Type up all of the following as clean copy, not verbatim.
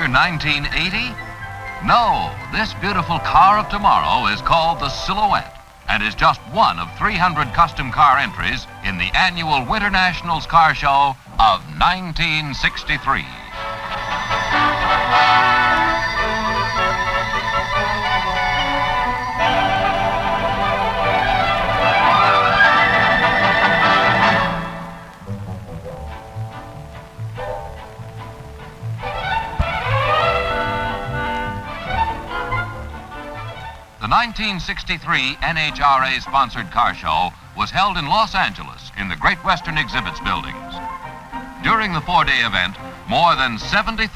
year 1980? No, this beautiful car of tomorrow is called the Silhouette and is just one of 300 custom car entries in the annual Winternationals car show of 1963. The 1963 NHRA sponsored car show was held in Los Angeles in the Great Western Exhibits buildings. During the four-day event, more than 70,000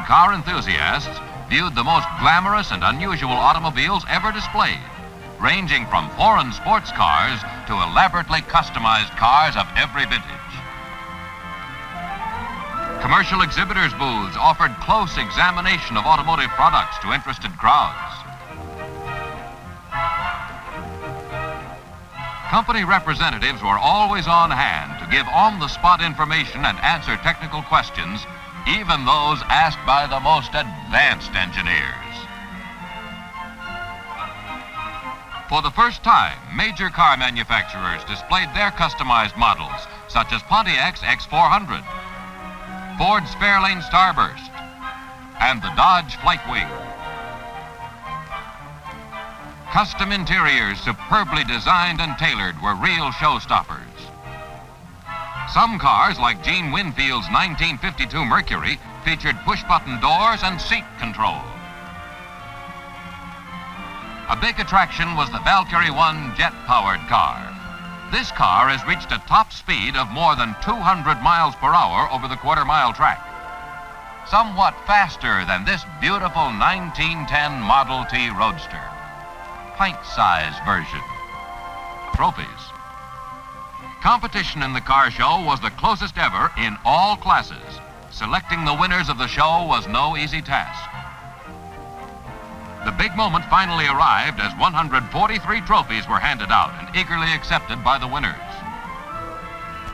car enthusiasts viewed the most glamorous and unusual automobiles ever displayed, ranging from foreign sports cars to elaborately customized cars of every vintage. Commercial exhibitors' booths offered close examination of automotive products to interested crowds. Company representatives were always on hand to give on-the-spot information and answer technical questions, even those asked by the most advanced engineers. For the first time, major car manufacturers displayed their customized models, such as Pontiac's X400, Ford's Fairlane Starburst, and the Dodge Flightwing. Custom interiors superbly designed and tailored were real showstoppers. Some cars, like Gene Winfield's 1952 Mercury, featured push-button doors and seat control. A big attraction was the Valkyrie 1 jet-powered car. This car has reached a top speed of more than 200 miles per hour over the quarter-mile track, somewhat faster than this beautiful 1910 Model T Roadster. Pint-size version. Trophies. Competition in the car show was the closest ever in all classes. Selecting the winners of the show was no easy task. The big moment finally arrived as 143 trophies were handed out and eagerly accepted by the winners.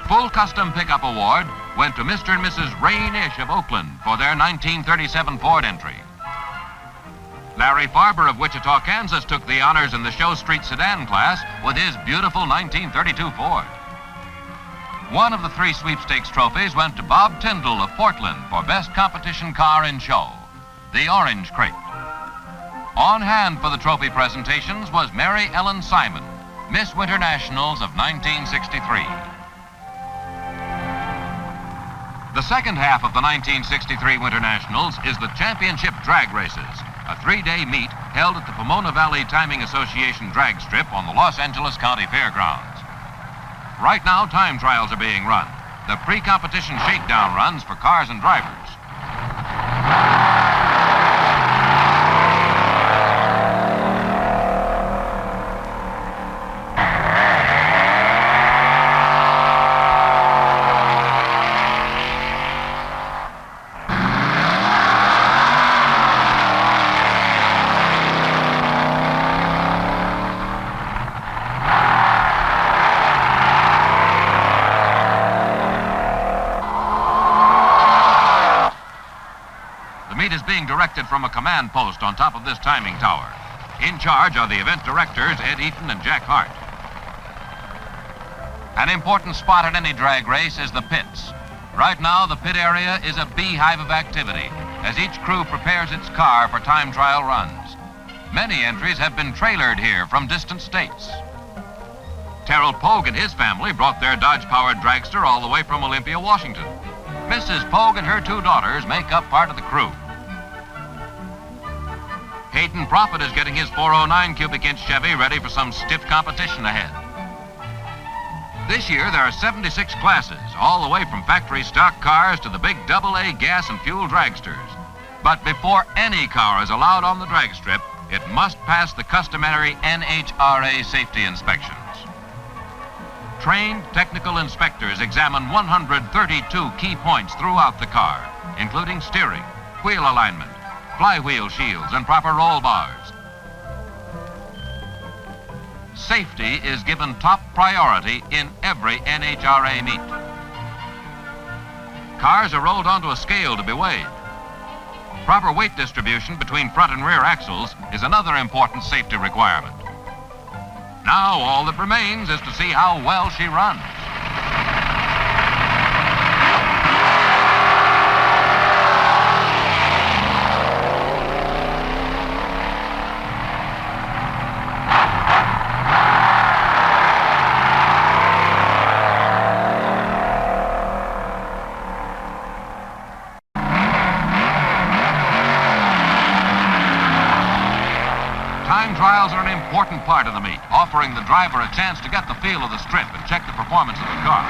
Full Custom Pickup Award went to Mr. and Mrs. Ray Nish of Oakland for their 1937 Ford entry. Larry Farber of Wichita, Kansas took the honors in the Show Street sedan class with his beautiful 1932 Ford. One of the three sweepstakes trophies went to Bob Tyndall of Portland for Best Competition Car in Show, the Orange Crate. On hand for the trophy presentations was Mary Ellen Simon, Miss Winternationals of 1963. The second half of the 1963 Winternationals is the championship drag races, a three-day meet held at the Pomona Valley Timing Association drag strip on the Los Angeles County Fairgrounds. Right now, time trials are being run, the pre-competition shakedown runs for cars and drivers. Is being directed from a command post on top of this timing tower. In charge are the event directors, Ed Eaton and Jack Hart. An important spot at any drag race is the pits. Right now, the pit area is a beehive of activity as each crew prepares its car for time trial runs. Many entries have been trailered here from distant states. Terrell Pogue and his family brought their Dodge-powered dragster all the way from Olympia, Washington. Mrs. Pogue and her two daughters make up part of the crew. Hayden Prophet is getting his 409 cubic inch Chevy ready for some stiff competition ahead. This year there are 76 classes, all the way from factory stock cars to the big AA gas and fuel dragsters. But before any car is allowed on the drag strip, it must pass the customary NHRA safety inspections. Trained technical inspectors examine 132 key points throughout the car, including steering, wheel alignment, flywheel shields, and proper roll bars. Safety is given top priority in every NHRA meet. Cars are rolled onto a scale to be weighed. Proper weight distribution between front and rear axles is another important safety requirement. Now all that remains is to see how well she runs. Time trials are an important part of the meet, offering the driver a chance to get the feel of the strip and check the performance of the car.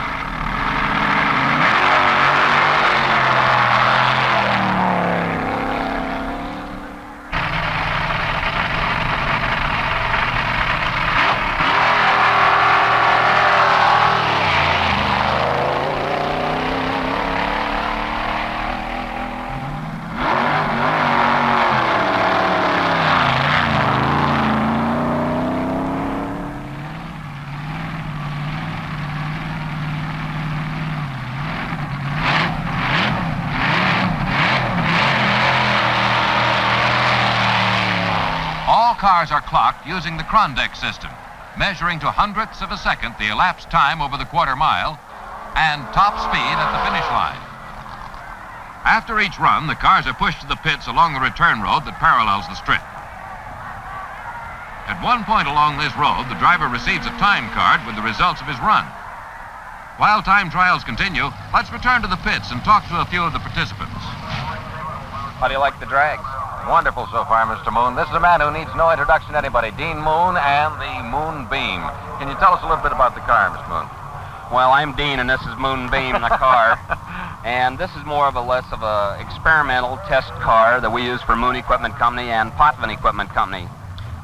All cars are clocked using the Krondeck system, measuring to hundredths of a second the elapsed time over the quarter mile and top speed at the finish line. After each run, the cars are pushed to the pits along the return road that parallels the strip. At one point along this road, the driver receives a time card with the results of his run. While time trials continue, let's return to the pits and talk to a few of the participants. How do you like the drags? Wonderful so far, Mr. Moon. This is a man who needs no introduction to anybody, Dean Moon and the Moonbeam. Can you tell us a little bit about the car, Mr. Moon? Well, I'm Dean, and this is Moonbeam, the car. And this is more of a less of a experimental test car that we use for Moon Equipment Company and Potvin Equipment Company.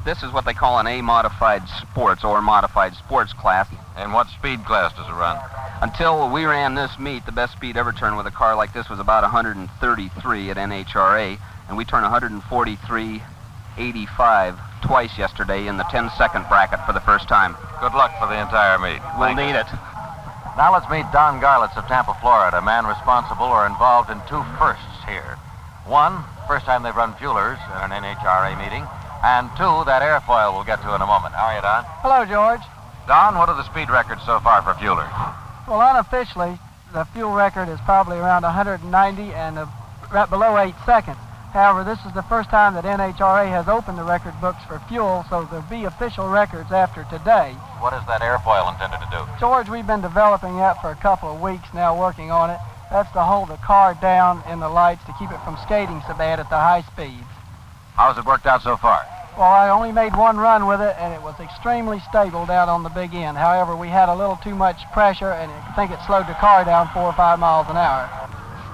This is what they call an A-modified sports or modified sports class. And what speed class does it run? Until we ran this meet, the best speed ever turned with a car like this was about 133 at NHRA. And we turned 143.85 twice yesterday in the 10-second bracket for the first time. Good luck for the entire meet. We'll need it. Now let's meet Don Garlitz of Tampa, Florida, a man responsible or involved in two firsts here. One, first time they've run fuelers at an NHRA meeting. And two, that airfoil we'll get to in a moment. How are you, Don? Hello, George. Don, what are the speed records so far for fuelers? Well, unofficially, the fuel record is probably around 190 and right below 8 seconds. However, this is the first time that NHRA has opened the record books for fuel, so there'll be official records after today. What is that airfoil intended to do? George, we've been developing that for a couple of weeks now, working on it. That's to hold the car down in the lights to keep it from skating so bad at the high speeds. How's it worked out so far? Well, I only made one run with it, and it was extremely stable down on the big end. However, we had a little too much pressure, and I think it slowed the car down 4 or 5 miles an hour.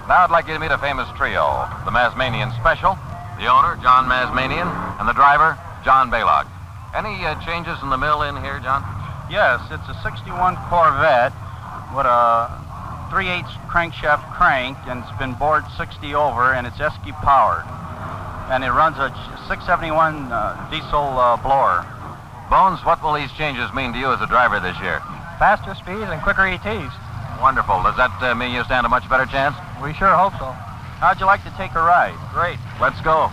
Now I'd like you to meet a famous trio, the Mazmanian Special, the owner, John Mazmanian, and the driver, John Balog. Any changes in the mill in here, John? Yes, it's a 61 Corvette with a 3/8 crankshaft crank, and it's been bored 60 over, and it's Esky powered. And it runs a 671 diesel blower. Bones, what will these changes mean to you as a driver this year? Faster speeds and quicker ETs. Wonderful. Does that mean you stand a much better chance? We sure hope so. How'd you like to take a ride? Great. Let's go.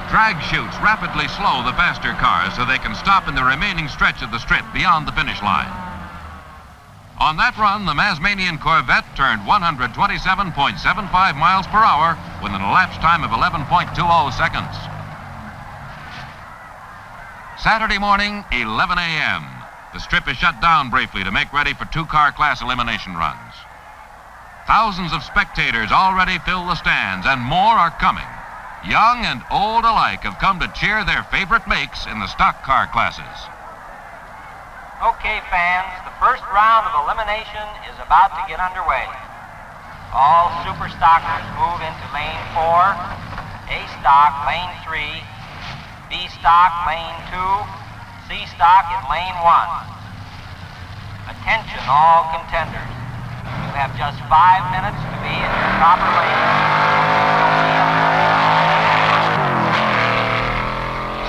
Drag chutes rapidly slow the faster cars so they can stop in the remaining stretch of the strip beyond the finish line. On that run, the Mazmanian Corvette turned 127.75 miles per hour with an elapsed time of 11.20 seconds. Saturday morning, 11 a.m. The strip is shut down briefly to make ready for two-car class elimination runs. Thousands of spectators already fill the stands, and more are coming. Young and old alike have come to cheer their favorite makes in the stock car classes. Okay, fans, the first round of elimination is about to get underway. All super stockers move into lane 4, A stock lane 3, B stock lane 2, C stock in lane 1. Attention all contenders. have just 5 minutes to be in your proper lane.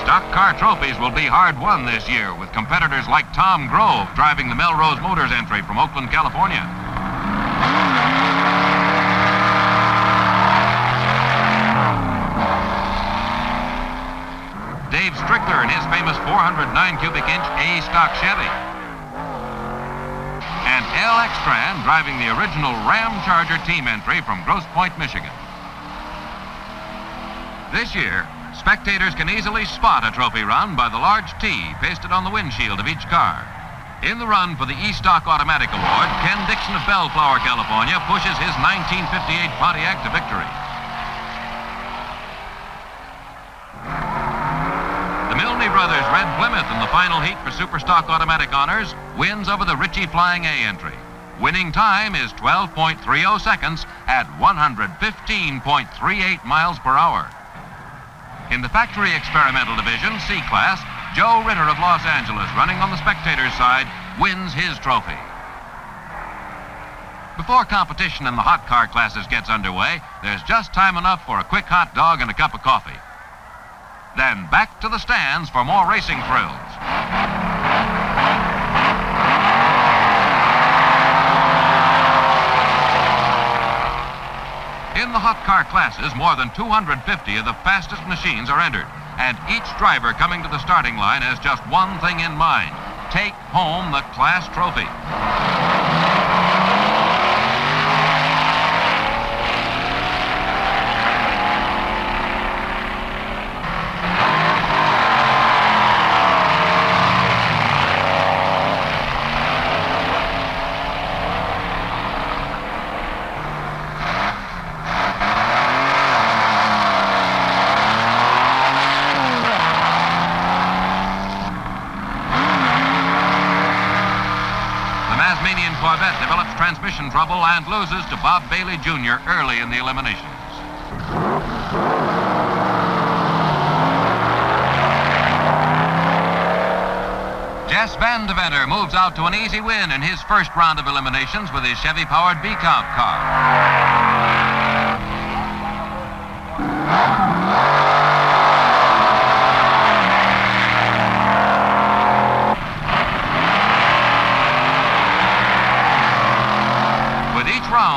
Stock car trophies will be hard won this year, with competitors like Tom Grove driving the Melrose Motors entry from Oakland, California. Dave Strickler in his famous 409 cubic inch A stock Chevy. And L. Extran driving the original Ram Charger team entry from Grosse Pointe, Michigan. This year, spectators can easily spot a trophy run by the large T pasted on the windshield of each car. In the run for the E-Stock Automatic Award, Ken Dixon of Bellflower, California, pushes his 1958 Pontiac to victory. The Milne Brothers Red Plymouth in the final heat for Superstock Automatic honors wins over the Ritchie Flying A entry. Winning time is 12.30 seconds at 115.38 miles per hour. In the factory experimental division, C-Class, Joe Ritter of Los Angeles, running on the spectators' side, wins his trophy. Before competition in the hot car classes gets underway, there's just time enough for a quick hot dog and a cup of coffee. Then back to the stands for more racing thrills. In the hot car classes, more than 250 of the fastest machines are entered, and each driver coming to the starting line has just one thing in mind: take home the class trophy. Corvette develops transmission trouble and loses to Bob Bailey Jr. early in the eliminations. Jess Van Deventer moves out to an easy win in his first round of eliminations with his Chevy-powered B-Count car.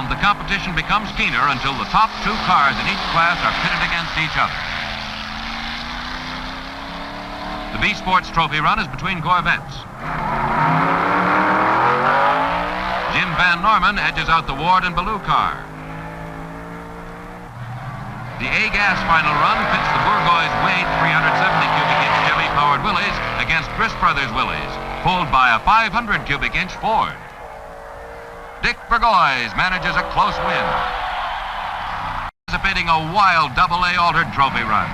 The competition becomes keener until the top two cars in each class are pitted against each other. The B Sports Trophy run is between Corvettes. Jim Van Norman edges out the Ward and Ballou car. The A-Gas final run pits the Bourgois Wade 370 cubic inch Chevy-powered Willys against Chris Brothers Willys, pulled by a 500 cubic inch Ford. Dick Bourgois manages a close win, anticipating a wild double-A altered trophy run.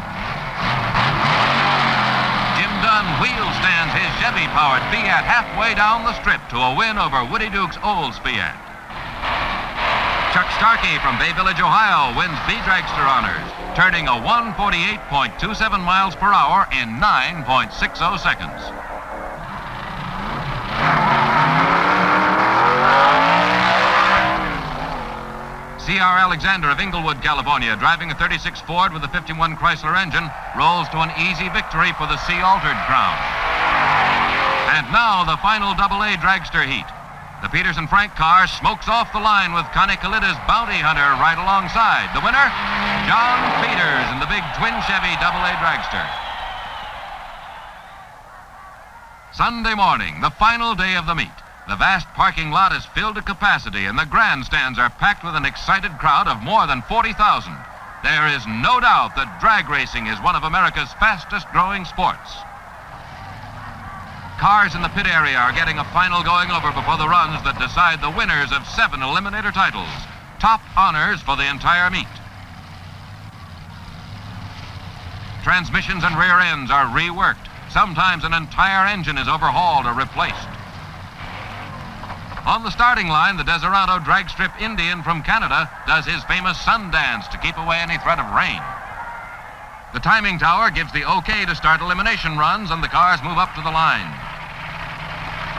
Jim Dunn wheel stands his Chevy-powered Fiat halfway down the strip to a win over Woody Duke's Olds Fiat. Chuck Starkey from Bay Village, Ohio, wins B-Dragster honors, turning a 148.27 miles per hour in 9.60 seconds. C.R. Alexander of Inglewood, California, driving a 36 Ford with a 51 Chrysler engine, rolls to an easy victory for the C-Altered crown. And now the final double-A dragster heat. The Peterson Frank car smokes off the line with Connie Kalida's Bounty Hunter right alongside. The winner, John Peters in the big twin Chevy double-A dragster. Sunday morning, the final day of the meet. The vast parking lot is filled to capacity, and the grandstands are packed with an excited crowd of more than 40,000. There is no doubt that drag racing is one of America's fastest-growing sports. Cars in the pit area are getting a final going over before the runs that decide the winners of 7 eliminator titles, top honors for the entire meet. Transmissions and rear ends are reworked. Sometimes an entire engine is overhauled or replaced. On the starting line, the Deserato drag strip Indian from Canada does his famous sun dance to keep away any threat of rain. The timing tower gives the okay to start elimination runs, and the cars move up to the line.